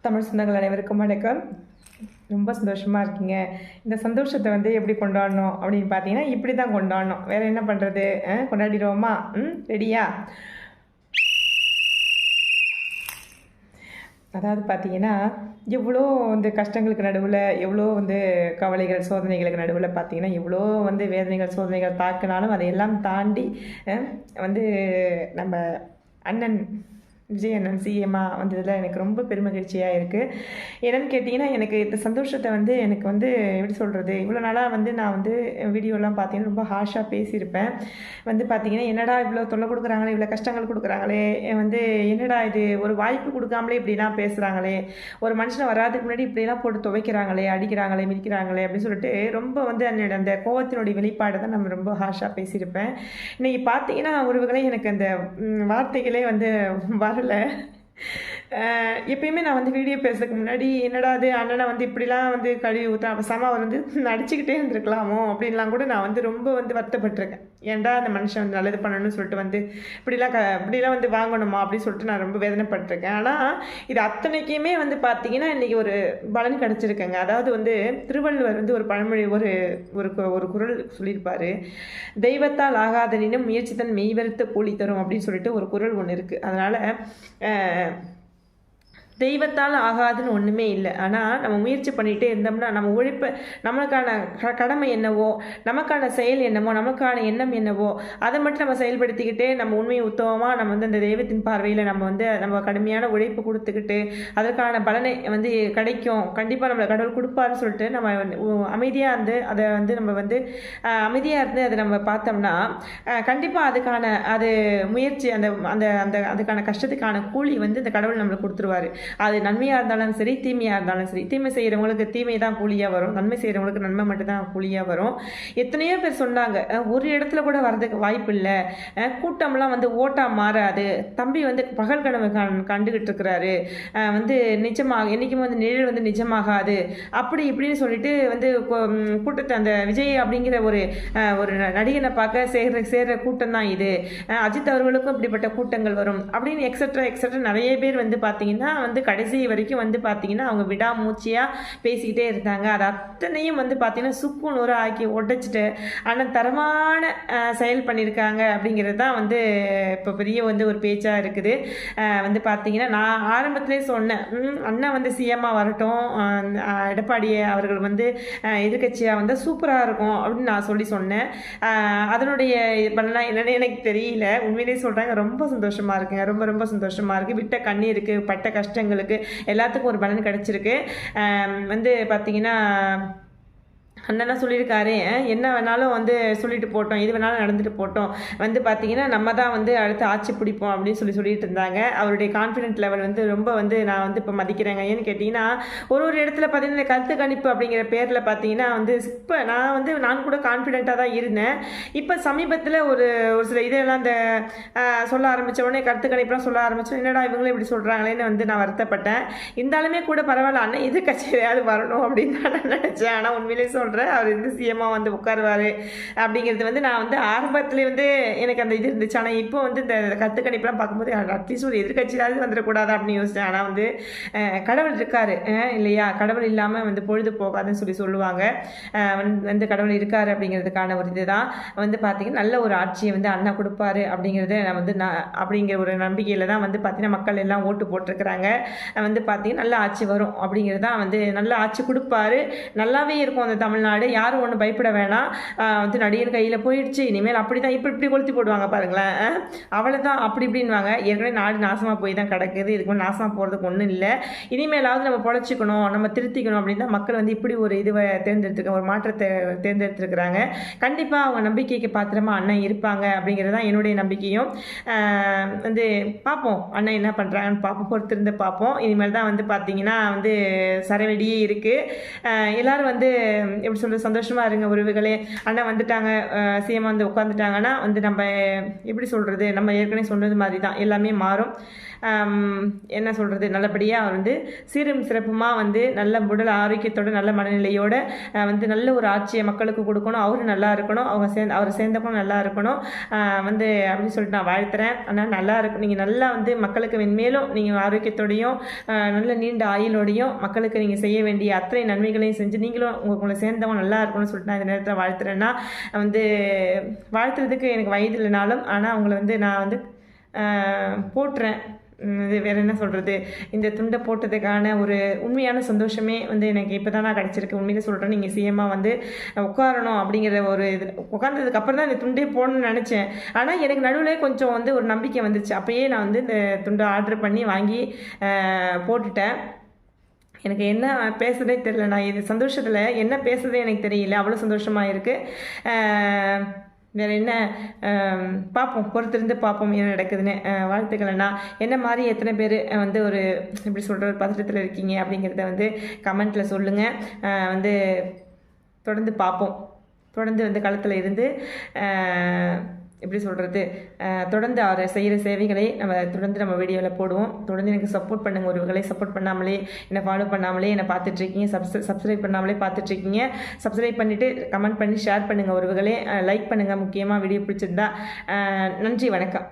தமிழ் சொந்தங்கள் அனைவருக்கும் வணக்கம். ரொம்ப சந்தோஷமாக இருக்கீங்க. இந்த சந்தோஷத்தை எப்படி கொண்டாடணும் அப்படின்னு பார்த்தீங்கன்னா, இப்படி தான் கொண்டாடணும். வேறு என்ன பண்ணுறது? கொண்டாடிடுவோமா? ரெடியா? அதாவது பார்த்தீங்கன்னா, எவ்வளோ கஷ்டங்களுக்கு நடுவில், எவ்வளோ கவலைகள், சோதனைகளுக்கு நடுவில் பார்த்தீங்கன்னா, எவ்வளோ வேதனைகள், சோதனைகள் தாக்கினாலும் அதையெல்லாம் தாண்டி நம்ம அண்ணன் விஜய் அண்ணன் சிஎம்மாக வந்ததில் எனக்கு ரொம்ப பெருமகிழ்ச்சியாக இருக்குது. என்னென்னு கேட்டிங்கன்னா, எனக்கு இந்த சந்தோஷத்தை எனக்கு எப்படி சொல்கிறது, இவ்வளோ நாளாக நான் வீடியோலாம் பார்த்தீங்கன்னா ரொம்ப ஹார்ஷாக பேசியிருப்பேன். பார்த்தீங்கன்னா, என்னடா இவ்வளோ தொல்லை கொடுக்குறாங்களே, இவ்வளோ கஷ்டங்கள் கொடுக்குறாங்களே, என்னடா இது ஒரு வாய்ப்பு கொடுக்காமலே இப்படிலாம் பேசுகிறாங்களே, ஒரு மனுஷனை வராதுக்கு முன்னாடி இப்படிலாம் போட்டு துவைக்கிறாங்களே, அடிக்கிறாங்களே, மிதிக்கிறாங்களே அப்படின்னு சொல்லிட்டு ரொம்ப அந்த கோவத்தினுடைய வெளிப்பாடு தான் நம்ம ரொம்ப ஹார்ஷாக பேசியிருப்பேன். இன்றைக்கி பார்த்தீங்கன்னா உறவுகளே, எனக்கு அந்த வார்த்தைகளே வரல. எப்பயுமே நான் வீடியோ பேசுறதுக்கு முன்னாடி என்னடா அது அண்ணனை இப்படிலாம் கழுவி ஊற்ற பேசாமல் அவர் நடிச்சுக்கிட்டே இருந்திருக்கலாமோ அப்படின்லாம் கூட நான் ரொம்ப வருத்தப்பட்டிருக்கேன். ஏன்டா அந்த மனுஷன் நல்லது பண்ணணும்னு சொல்லிட்டு இப்படிலாம் வாங்கணுமா அப்படின்னு சொல்லிட்டு நான் ரொம்ப வேதனைப்பட்டிருக்கேன். ஆனால் இது அத்தனைக்குமே பார்த்தீங்கன்னா இன்றைக்கி ஒரு பலன் கிடச்சிருக்கேங்க. அதாவது திருவள்ளுவர் ஒரு பழமொழி ஒரு குறள் சொல்லியிருப்பார். தெய்வத்தால் ஆகாதனினும் முயற்சி தன் மெய்வருத்த கூலி தரும் அப்படின்னு சொல்லிட்டு ஒரு குறள் ஒன்று இருக்குது. அதனால் தெய்வத்தால் ஆகாதுன்னு ஒன்றுமே இல்லை. ஆனால் நம்ம முயற்சி பண்ணிகிட்டே இருந்தோம்னா நம்ம உழைப்பை, நம்மளுக்கான கடமை என்னவோ, நமக்கான செயல் என்னவோ, நமக்கான எண்ணம் என்னவோ அதை மட்டும் நம்ம செயல்படுத்திக்கிட்டே நம்ம உண்மையை உத்தவமாக நம்ம அந்த தெய்வத்தின் பார்வையில் நம்ம கடுமையான உழைப்பு கொடுத்துக்கிட்டு அதற்கான பலனை கிடைக்கும், கண்டிப்பாக நம்மளை கடவுள் கொடுப்பாருன்னு சொல்லிட்டு நம்ம அமைதியாக அதை நம்ம அமைதியாக இருந்து அதை நம்ம பார்த்தோம்னா கண்டிப்பாக அது முயற்சி அதுக்கான கஷ்டத்துக்கான கூலி இந்த கடவுள் நம்மளுக்கு கொடுத்துருவாரு. அது நன்மையாக இருந்தாலும் சரி, தீமையாக இருந்தாலும் சரி. தீமை செய்கிறவங்களுக்கு தீமை தான் கூலியாக வரும், நன்மை செய்கிறவங்களுக்கு நன்மை மட்டும்தான் கூலியாக வரும். எத்தனையோ பேர் சொன்னாங்க, ஒரு இடத்துல கூட வர்றதுக்கு வாய்ப்பு இல்லை, கூட்டம்லாம் ஓட்டாக மாறாது, தம்பி பகல் கனவு கண்டுகிட்டு இருக்கிறாரு, நிஜமாக என்றைக்கும் நிழல் நிஜமாகாது அப்படி இப்படின்னு சொல்லிட்டு கூட்டத்தை அந்த விஜய் அப்படிங்கிற ஒரு நடிகனை பார்க்க சேர்ற கூட்டம் தான் இது, அஜித் அவர்களுக்கும் இப்படிப்பட்ட கூட்டங்கள் வரும் அப்படின்னு எக்ஸட்ரா நிறைய பேர் பார்த்தீங்கன்னா கடைசி வரைக்கும் பார்த்தீங்கன்னா அவங்க விடாமூச்சியாக பேசிக்கிட்டே இருந்தாங்க. அது அத்தனையும் பார்த்தீங்கன்னா சுக்கு நூறு ஆக்கி உடைச்சிட்டு ஆனால் தரமான செயல் பண்ணியிருக்காங்க அப்படிங்கிறது தான் இப்போ பெரிய ஒரு பேச்சாக இருக்குது. பார்த்தீங்கன்னா நான் ஆரம்பத்திலே சொன்னேன், அண்ணன் சிஎம்மாக வரட்டும், எடப்பாடி அவர்கள் எதிர்கட்சியாக வந்தால் சூப்பராக இருக்கும் அப்படின்னு நான் சொன்னேன். அதனுடைய பண்ணலாம் என்னென்னு எனக்கு தெரியல. உண்மையிலே சொல்கிறாங்க, ரொம்ப சந்தோஷமாக இருக்குங்க, ரொம்ப ரொம்ப சந்தோஷமாக இருக்குது. விட்ட கண்ணீருக்கு, பட்ட கஷ்டங்களுக்கு எல்லாத்துக்கும் ஒரு பலன் கிடச்சிருக்கு. பார்த்தீங்கன்னா அண்ணனா சொல்லியிருக்காரு, என்ன வேணாலும் சொல்லிட்டு போட்டோம், இது வேணாலும் நடந்துட்டு போட்டோம், பார்த்தீங்கன்னா நம்ம தான் அடுத்து ஆட்சி பிடிப்போம் அப்படின்னு சொல்லிட்டு இருந்தாங்க. அவருடைய கான்ஃபிடென்ட் லெவல் ரொம்ப நான் இப்போ மதிக்கிறேங்க. ஏன்னு கேட்டிங்கன்னா ஒரு இடத்துல பார்த்தீங்கன்னா கருத்து கணிப்பு அப்படிங்கிற பேரில் பார்த்தீங்கன்னா இப்போ நான் கூட கான்ஃபிடென்ட்டாக தான் இருந்தேன். இப்போ சமீபத்தில் ஒரு சில இதெல்லாம் சொல்ல ஆரம்பித்த உடனே கருத்து கணிப்புலாம் சொல்ல ஆரம்பித்தோம், என்னடா இவங்களும் இப்படி சொல்கிறாங்களேன்னு நான் வருத்தப்பட்டேன். இருந்தாலுமே கூட பரவாயில்ல, அண்ணன் எதிர்கட்சியிலையாவது வரணும் அப்படின்னு நான் நினச்சேன். ஆனால் உண்மையிலே சொல்கிறேன், அவர் சிஎம்மாக உட்காருவார் அப்படிங்கிறது நான் ஆரம்பத்தில் எனக்கு அந்த இது இருந்துச்சு. ஆனால் இப்போ இந்த கருத்து கணிப்பெல்லாம் பார்க்கும்போது அட்லீஸ்ட் ஒரு எதிர்கட்சியாவது வந்துடக்கூடாது அப்படின்னு யோசிச்சேன். ஆனால் கடவுள் இருக்காரு இல்லையா, கடவுள் இல்லாமல் பொழுது போகாதுன்னு சொல்லுவாங்க. கடவுள் இருக்காரு அப்படிங்கிறதுக்கான ஒரு இதுதான் பார்த்தீங்கன்னா நல்ல ஒரு ஆட்சியை அண்ணா கொடுப்பாரு அப்படிங்கிறத நான் அப்படிங்கிற ஒரு நம்பிக்கையில் தான் பார்த்தீங்கன்னா மக்கள் எல்லாம் ஓட்டு போட்டிருக்கிறாங்க. பார்த்தீங்கன்னா நல்ல ஆட்சி வரும் அப்படிங்கிறது தான் நல்ல ஆட்சி கொடுப்பாரு, நல்லாவே இருக்கும் அந்த தமிழ்நாடு. யாரும் ஒன்றும் பயப்பட வேணாம். நடிகர் கையில் போயிடுச்சு, இனிமேல் அப்படி தான் இப்படி கொளுத்தி போடுவாங்க பாருங்களேன், அவ்வளோதான் அப்படி இப்படின்வாங்க. ஏற்கனவே நாடு நாசமாக போய் தான் கிடக்குது, இதுக்கு நாசமாக போகிறதுக்கு ஒன்றும் இல்லை. இனிமேலாவது நம்ம பொழைச்சிக்கணும், நம்ம திருத்திக்கணும் அப்படின்னு தான் மக்கள் இப்படி ஒரு இதுவை தேர்ந்தெடுத்துருக்காங்க, ஒரு மாற்றத்தை தேர்ந்தெடுத்துருக்கிறாங்க. கண்டிப்பாக அவங்க நம்பிக்கைக்கு பாத்திரமாக அண்ணன் இருப்பாங்க அப்படிங்கிறது தான் என்னுடைய நம்பிக்கையும். பார்ப்போம் அண்ணன் என்ன பண்ணுறாங்கன்னு பார்ப்போம், பொறுத்திருந்து பார்ப்போம். இனிமேல் தான் பார்த்தீங்கன்னா சரவெடியே இருக்குது. எல்லோரும் எப்படி சொல்கிறது சந்தோஷமாக இருங்க உறவுகளே. அண்ணா வந்துட்டாங்க, சிஎம் வந்து உட்காந்துட்டாங்கன்னா வந்து நம்ம எப்படி சொல்கிறது, நம்ம ஏற்கனவே சொன்னது மாதிரி தான் எல்லாமே மாறும். என்ன சொல்கிறது, நல்லபடியாக அவர் வந்து சீரும் சிறப்புமாக வந்து நல்ல உடல் ஆரோக்கியத்தோட நல்ல மனநிலையோடு வந்து நல்ல ஒரு ஆட்சியை மக்களுக்கு கொடுக்கணும். அவரும் நல்லா இருக்கணும், அவர் சேர்ந்தப்போ நல்லா இருக்கணும் வந்து அப்படின்னு சொல்லிட்டு நான் வாழ்த்துறேன். ஆனால் நல்லா இருக்கும், நீங்கள் நல்லா வந்து மக்களுக்கு மென்மேலும் நீங்கள் ஆரோக்கியத்தோடையும் நல்ல நீண்ட ஆயுளோடையும் மக்களுக்கு நீங்கள் செய்ய வேண்டிய அத்தனை நன்மைகளையும் செஞ்சு நீங்களும் உங்களை சேர்ந்தவங்க நல்லா இருக்கணும்னு சொல்லிட்டு நான் இந்த நேரத்தில் வாழ்த்துறேன்னா வந்து வாழ்த்துறதுக்கு எனக்கு வயது இல்லைனாலும் ஆனால் அவங்கள வந்து நான் வந்து போட்டுறேன். இது வேறு என்ன சொல்கிறது, இந்த துண்டை போட்டதுக்கான ஒரு உண்மையான சந்தோஷமே வந்து எனக்கு இப்போ தான் நான் கிடச்சிருக்கு. உண்மையிலே சொல்கிறேன், நீங்கள் சிஎம்மாக வந்து உட்காரணும் அப்படிங்கிற ஒரு இது உட்காந்ததுக்கு அப்புறம் தான் இந்த துண்டே போடணும்னு நினச்சேன். ஆனால் எனக்கு நடுவில் கொஞ்சம் வந்து ஒரு நம்பிக்கை வந்துச்சு. அப்போயே நான் வந்து இந்த துண்டை ஆர்டர் பண்ணி வாங்கி போட்டுட்டேன். எனக்கு என்ன பேசுகிறதே தெரியல, நான் இது சந்தோஷத்தில் என்ன பேசுகிறதே எனக்கு தெரியல, அவ்வளோ சந்தோஷமாக இருக்குது. வேறு என்ன, பார்ப்போம், பொறுத்திருந்து பார்ப்போம் என்ன நடக்குதுன்னு. வாழ்த்துக்கள்ண்ணா. என்ன மாதிரி எத்தனை பேர் வந்து ஒரு எப்படி சொல்கிற ஒரு பதட்டத்தில் இருக்கீங்க அப்படிங்கிறத வந்து கமெண்ட்டில் சொல்லுங்கள். வந்து தொடர்ந்து பார்ப்போம், தொடர்ந்து வந்து களத்தில் இருந்து எப்படி சொல்கிறது தொடர்ந்து அவர் செய்கிற சேவைகளை தொடர்ந்து நம்ம வீடியோவில் போடுவோம். தொடர்ந்து எனக்கு சப்போர்ட் பண்ணுங்கள் உறவுகளை. சப்போர்ட் பண்ணாமலே என்னை ஃபாலோ பண்ணாமலே என்னை பார்த்துட்ருக்கீங்க, சப்ஸ்கிரைப் பண்ணாமலே பார்த்துட்ருக்கீங்க. சப்ஸ்கிரைப் பண்ணிவிட்டு கமெண்ட் பண்ணி ஷேர் பண்ணுங்கள் உறவுகளே. லைக் பண்ணுங்கள் முக்கியமாக வீடியோ பிடிச்சிருந்தா. நன்றி, வணக்கம்.